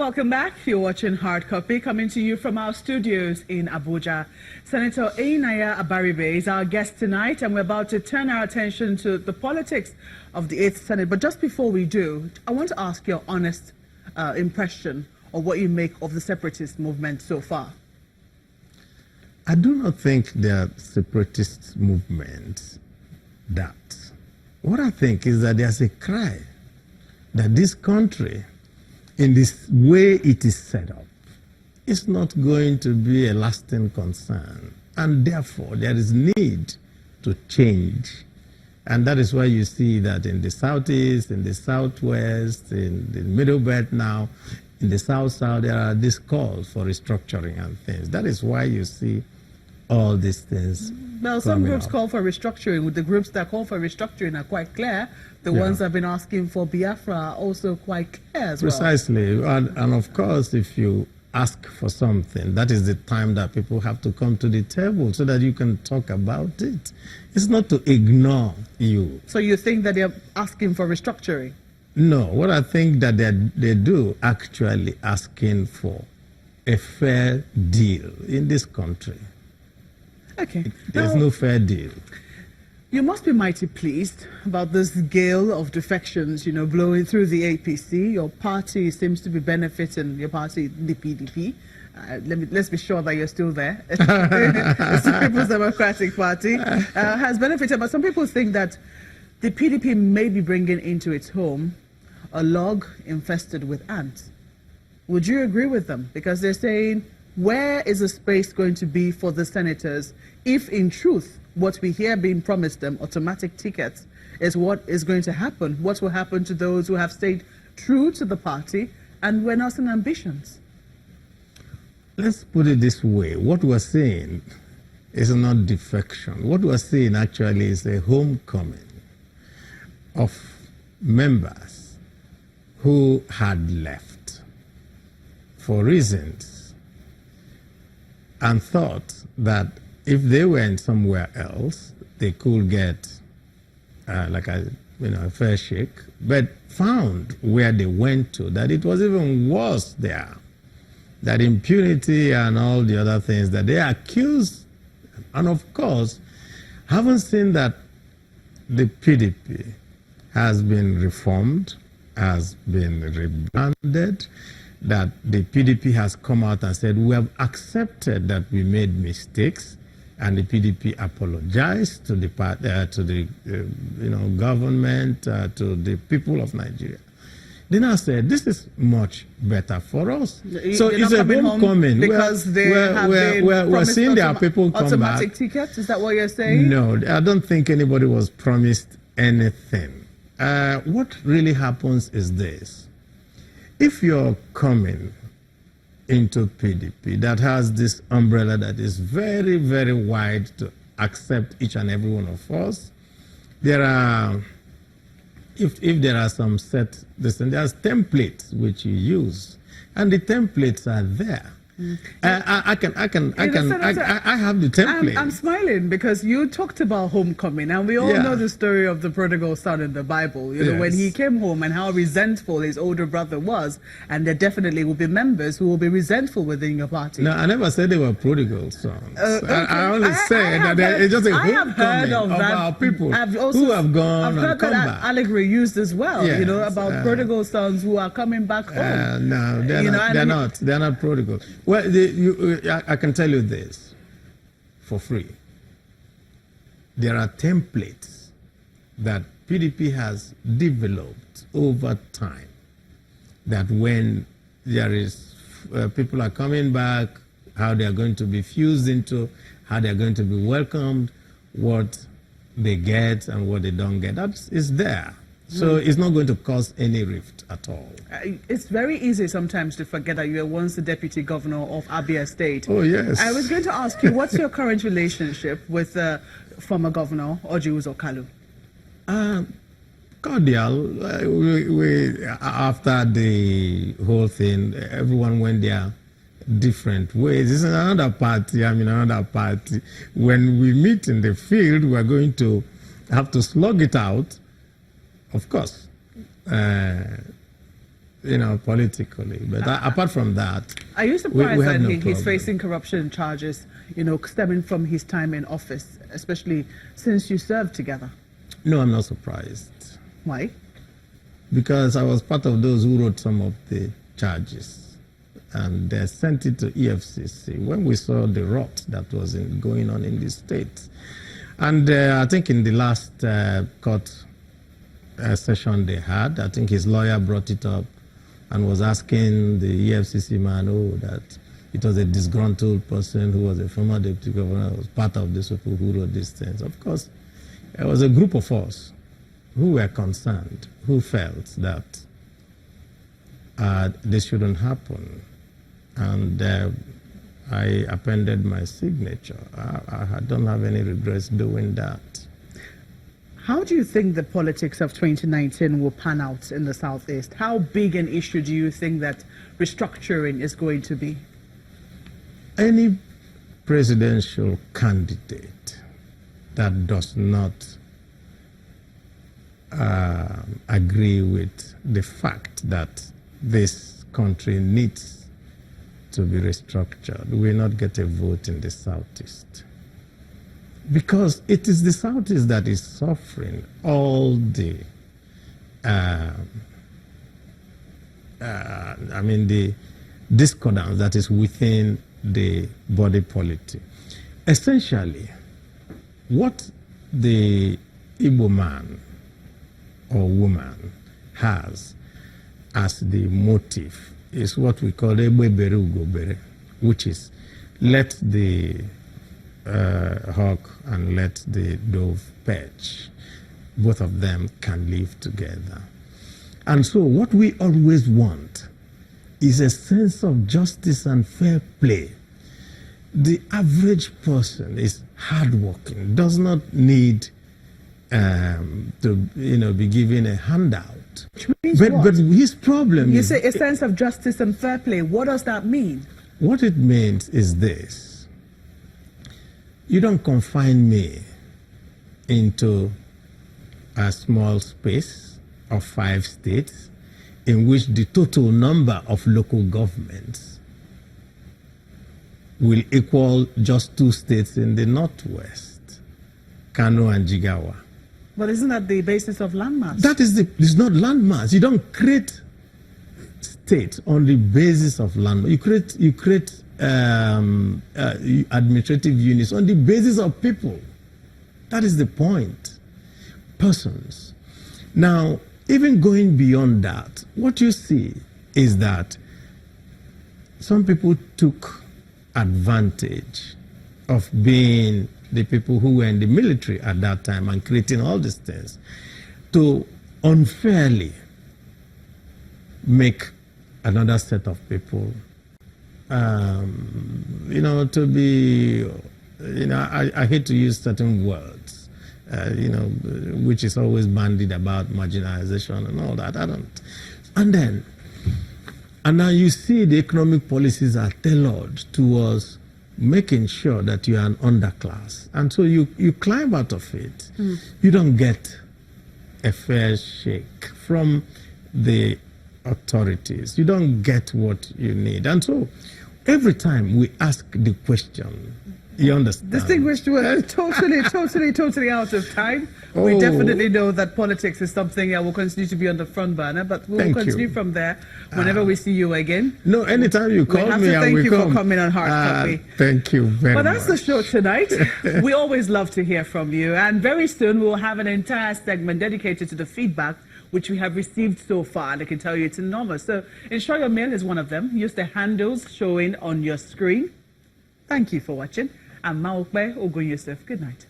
Welcome back. You're watching Hard Copy, coming to you from our studios in Abuja. Senator Abaribe is our guest tonight, and we're about to turn our attention to the politics of the 8th Senate. But just before we do, I want to ask your honest impression of what you make of the separatist movement so far. I do not think they are separatist movements. What I think is that there's a cry that this country, in this way it is set up, is not going to be a lasting concern. And therefore, there is need to change. And that is why you see that in the southeast, in the southwest, in the middle belt now, in the south-south, there are these calls for restructuring and things. That is why you see all these things. Well, some groups call for restructuring. The groups that call for restructuring are quite clear. The ones that have been asking for Biafra are also quite clear as well. Precisely. And of course, if you ask for something, that is the time that people have to come to the table so that you can talk about it. It's not to ignore you. So you think that they're asking for restructuring? No. What I think that they do actually asking for a fair deal in this country. Okay. There's no fair deal. You must be mighty pleased about this gale of defections, you know, blowing through the APC. Your party seems to be benefiting, your party, the PDP. Let's be sure that you're still there. The People's Democratic Party has benefited, but some people think that the PDP may be bringing into its home a log infested with ants. Would you agree with them? Because they're saying, where is the space going to be for the senators if, in truth, what we hear being promised them, automatic tickets, is what is going to happen? What will happen to those who have stayed true to the party and were not in ambitions? Let's put it this way. What we're saying is not defection. What we're saying actually is a homecoming of members who had left for reasons and thought that if they went somewhere else, they could get a fair shake, but found where they went to that it was even worse there. That impunity and all the other things that they accused, and of course, haven't seen that the PDP has been reformed, has been rebranded, that the PDP has come out and said, we have accepted that we made mistakes, and the PDP apologized to the government, to the people of Nigeria. They now said, this is much better for us. So it's a homecoming. Because we're seeing their people come back. Automatic tickets, is that what you're saying? No, I don't think anybody was promised anything. What really happens is this. If you're coming into PDP that has this umbrella that is very, very wide to accept each and every one of us, there are, if there are some set, there's templates which you use, and the templates are there. I have the template. I'm smiling because you talked about homecoming, and we all know the story of the prodigal son in the Bible. You know, when he came home and how resentful his older brother was, and there definitely will be members who will be resentful within your party. No, I never said they were prodigal sons. Okay. I only said that it's just a homecoming of our people who have gone and come back. That allegory used as well. You know, about prodigal sons who are coming back home. No, they're not prodigal. Well, I can tell you this for free. There are templates that PDP has developed over time that when there is people are coming back, how they are going to be fused into, how they are going to be welcomed, what they get and what they don't get. That is there. So it's not going to cause any rift at all. It's very easy sometimes to forget that you were once the deputy governor of Abia State. Oh, yes. I was going to ask you, what's your current relationship with former governor Orji Uzor Kalu? Cordial. We, after the whole thing, everyone went their different ways. This is another party, I'm in another party. When we meet in the field, we're going to have to slug it out. Of course, politically. But apart from that, are you surprised we have that no he's problem. facing corruption charges, stemming from his time in office, especially since you served together? No, I'm not surprised. Why? Because I was part of those who wrote some of the charges, and they sent it to EFCC when we saw the rot that was going on in the state. And I think in the last court session they had, I think his lawyer brought it up and was asking the EFCC man, that it was a disgruntled person who was a former deputy governor, was part of these people who wrote these things. Of course, there was a group of us who were concerned, who felt that this shouldn't happen. And I appended my signature. I don't have any regrets doing that. How do you think the politics of 2019 will pan out in the Southeast? How big an issue do you think that restructuring is going to be? Any presidential candidate that does not agree with the fact that this country needs to be restructured will not get a vote in the Southeast. Because it is the Southeast that is suffering all the, the discordance that is within the body politic. Essentially, what the Igbo man or woman has as the motive is what we call Ebebere Ugobere, which is let the hawk and let the dove perch. Both of them can live together. And so what we always want is a sense of justice and fair play. The average person is hardworking, does not need to be given a handout. But his problem is... You say a sense of justice and fair play. What does that mean? What it means is this. You don't confine me into a small space of 5 states in which the total number of local governments will equal just 2 states in the Northwest, Kano and Jigawa. But isn't that the basis of landmass? That is it's not landmass. You don't create states on the basis of landmass. You create administrative units on the basis of people. That is the point. Persons. Now, even going beyond that, what you see is that some people took advantage of being the people who were in the military at that time and creating all these things to unfairly make another set of people to be, I hate to use certain words, which is always bandied about marginalization and all that. I don't. And now you see the economic policies are tailored towards making sure that you are an underclass. And so you climb out of it. You don't get a fair shake from the authorities. You don't get what you need. And so every time we ask the question, you understand? Distinguished, we're totally out of time. We definitely know that politics is something that will continue to be on the front burner, but we'll continue from there whenever we see you again. No, anytime you call me, thank you for coming on Hard Copy. Thank you very much. Well, that's the show tonight. We always love to hear from you, and very soon we'll have an entire segment dedicated to the feedback which we have received so far, and I can tell you it's enormous. So ensure your mail is one of them. Use the handles showing on your screen. Thank you for watching. I'm Maokbe Ogun Yusuf. Good night.